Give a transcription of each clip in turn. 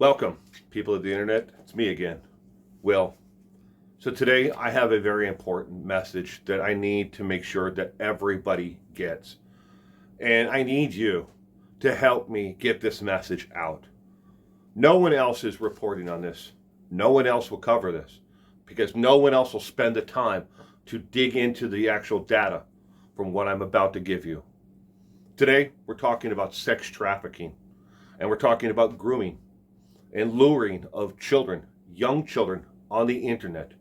Welcome, people of the internet. It's me again, Will. So today I have a very important message that I need to make sure that everybody gets. And I need you to help me get this message out. No one else is reporting on this. No one else will cover this because no one else will spend the time to dig into the actual data from what I'm about to give you. Today, we're talking about sex trafficking and we're talking about grooming and luring of children, young children, on the internet.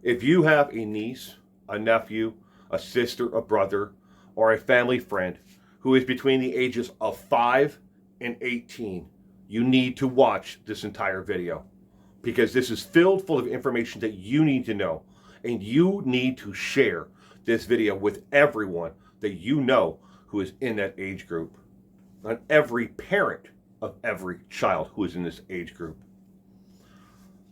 If you have a niece, a nephew, a sister, a brother, or a family friend who is between the ages of 5 and 18, you need to watch this entire video because this is filled full of information that you need to know, and you need to share this video with everyone that you know who is in that age group, and every parent of every child who is in this age group.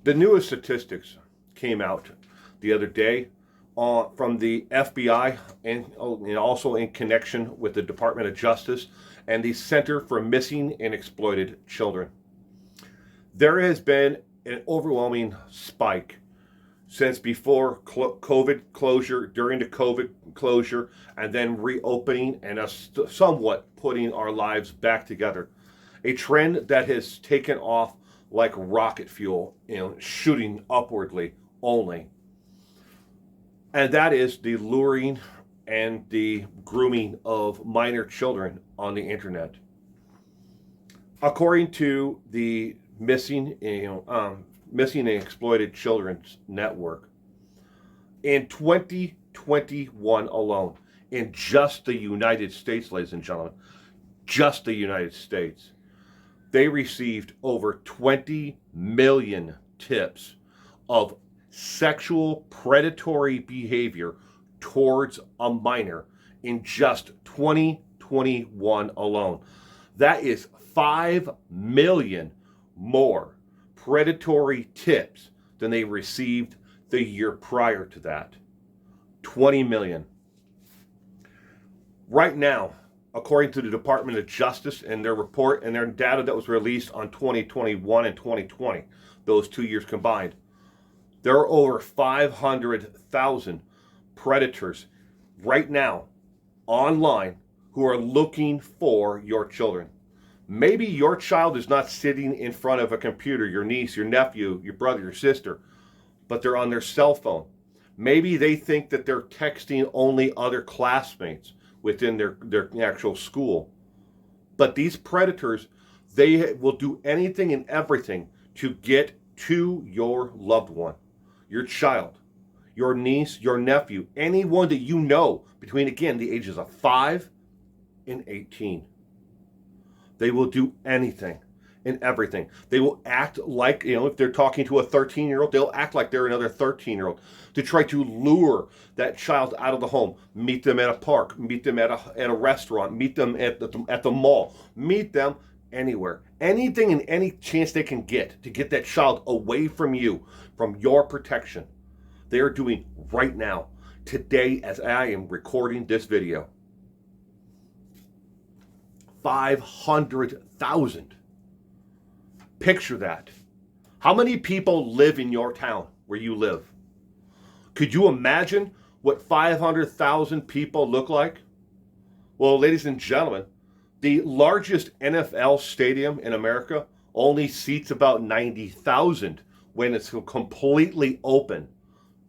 The newest statistics came out the other day from the FBI and also in connection with the Department of Justice and the Center for Missing and Exploited Children. There has been an overwhelming spike since before COVID closure, during the COVID closure, and then reopening and us somewhat putting our lives back together. A trend that has taken off like rocket fuel, shooting upwardly only. And that is the luring and the grooming of minor children on the internet. According to the Missing and Exploited Children's Network, in 2021 alone, in just the United States, ladies and gentlemen, just the United States, they received over 20 million tips of sexual predatory behavior towards a minor in just 2021 alone. That is 5 million more predatory tips than they received the year prior to that. 20 million. Right now, according to the Department of Justice and their report and their data that was released on 2021 and 2020, those 2 years combined, there are over 500,000 predators right now online who are looking for your children. Maybe your child is not sitting in front of a computer, your niece, your nephew, your brother, your sister, but they're on their cell phone. Maybe they think that they're texting only other classmates within their actual school. But these predators, they will do anything and everything to get to your loved one, your child, your niece, your nephew, anyone that you know between, again, the ages of 5 and 18. They will do anything and everything. They will act like, if they're talking to a 13-year-old, they'll act like they're another 13-year-old to try to lure that child out of the home. Meet them at a park, meet them at a restaurant, meet them at the mall, meet them anywhere. Anything and any chance they can get to get that child away from you, from your protection, they are doing right now, today, as I am recording this video. 500,000. Picture that. How many people live in your town where you live? Could you imagine what 500,000 people look like? Well, ladies and gentlemen, the largest NFL stadium in America only seats about 90,000 when it's completely open.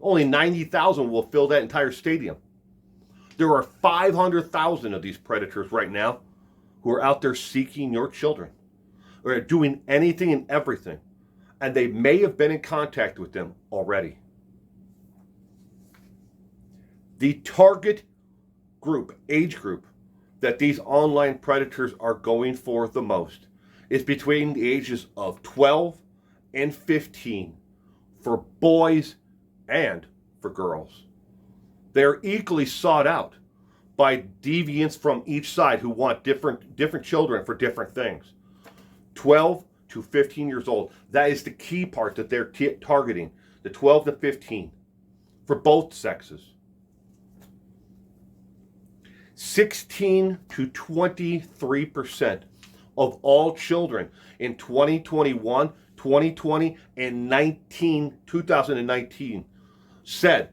Only 90,000 will fill that entire stadium. There are 500,000 of these predators right now who are out there seeking your children, or are doing anything and everything, and they may have been in contact with them already. The target group, age group, that these online predators are going for the most is between the ages of 12 and 15 for boys and for girls. They're equally sought out by deviants from each side who want different children for different things. 12 to 15 years old. That is the key part that they're targeting, the 12 to 15, for both sexes. 16 to 23% of all children in 2021, 2020, and 2019 said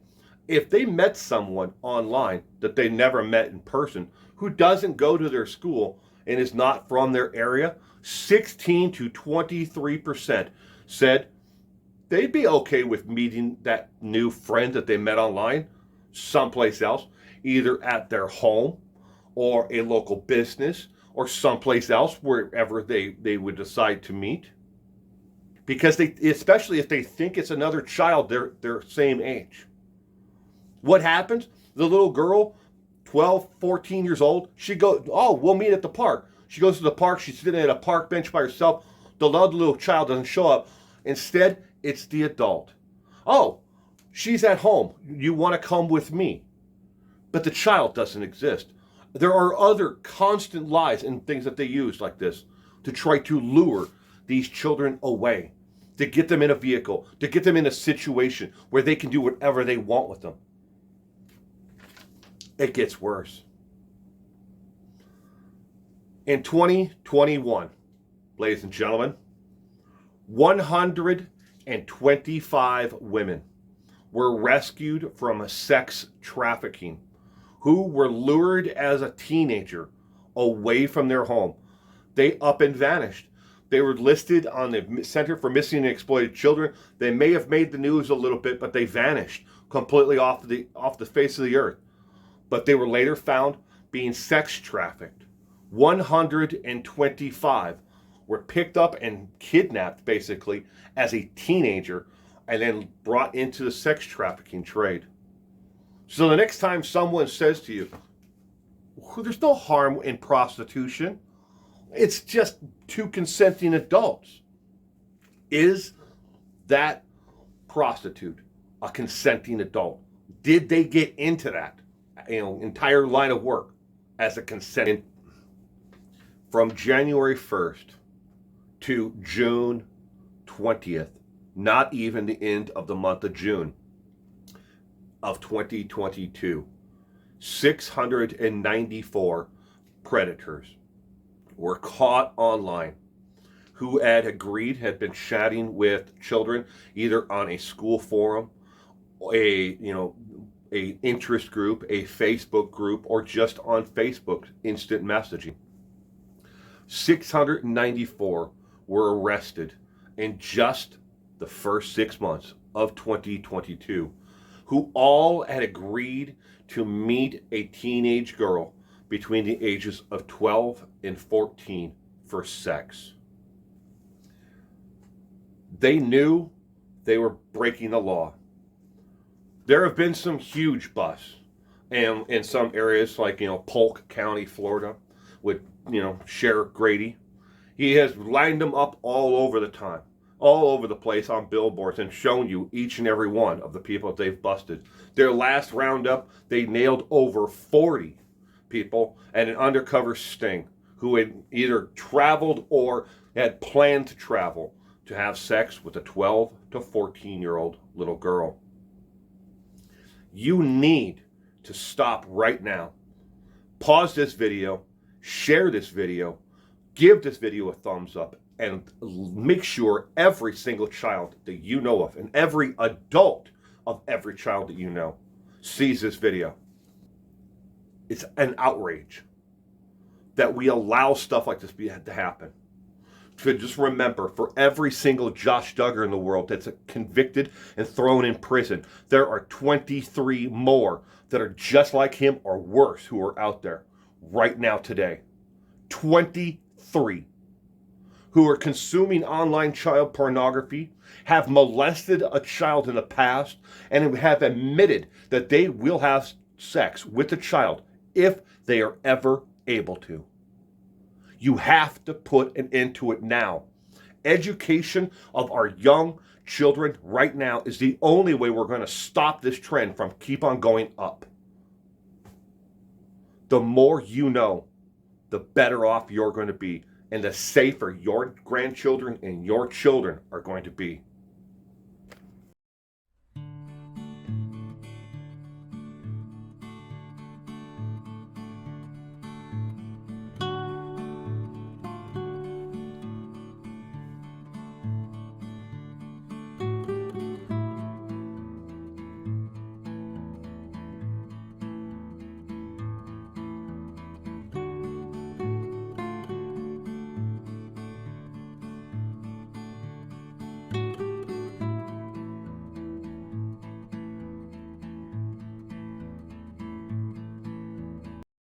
if they met someone online that they never met in person who doesn't go to their school and is not from their area, 16 to 23% said they'd be okay with meeting that new friend that they met online someplace else, either at their home or a local business or someplace else, wherever they would decide to meet. Because they, especially if they think it's another child their same age. What happens? The little girl, 12, 14 years old, she goes, oh, we'll meet at the park. She goes to the park, she's sitting at a park bench by herself. The other little child doesn't show up. Instead, it's the adult. Oh, she's at home. You want to come with me? But the child doesn't exist. There are other constant lies and things that they use like this to try to lure these children away, to get them in a vehicle, to get them in a situation where they can do whatever they want with them. It gets worse. In 2021, ladies and gentlemen, 125 women were rescued from sex trafficking who were lured as a teenager away from their home. They up and vanished. They were listed on the Center for Missing and Exploited Children. They may have made the news a little bit, but they vanished completely off the face of the earth. But they were later found being sex trafficked. 125 were picked up and kidnapped, basically, as a teenager and then brought into the sex trafficking trade. So the next time someone says to you, there's no harm in prostitution, it's just two consenting adults. Is that prostitute a consenting adult? Did they get into that entire line of work as a consenting? From January 1st to June 20th, not even the end of the month of June of 2022, 694 predators were caught online who had been chatting with children either on a school forum, a interest group, a Facebook group, or just on Facebook instant messaging. 694 were arrested in just the first 6 months of 2022, who all had agreed to meet a teenage girl between the ages of 12 and 14 for sex. They knew they were breaking the law. There have been some huge busts in some areas like, Polk County, Florida, with, Sheriff Grady. He has lined them up all over the place on billboards and shown you each and every one of the people that they've busted. Their last roundup, they nailed over 40 people at an undercover sting who had either traveled or had planned to travel to have sex with a 12 to 14-year-old little girl. You need to stop right now. Pause this video, share this video, give this video a thumbs up, and make sure every single child that you know of and every adult of every child that you know sees this video. It's an outrage that we allow stuff like this to happen. To just remember, for every single Josh Duggar in the world that's convicted and thrown in prison, there are 23 more that are just like him or worse who are out there right now today. 23 who are consuming online child pornography, have molested a child in the past, and have admitted that they will have sex with the child if they are ever able to. You have to put an end to it now. Education of our young children right now is the only way we're going to stop this trend from keep on going up. The more you know, the better off you're going to be, and the safer your grandchildren and your children are going to be.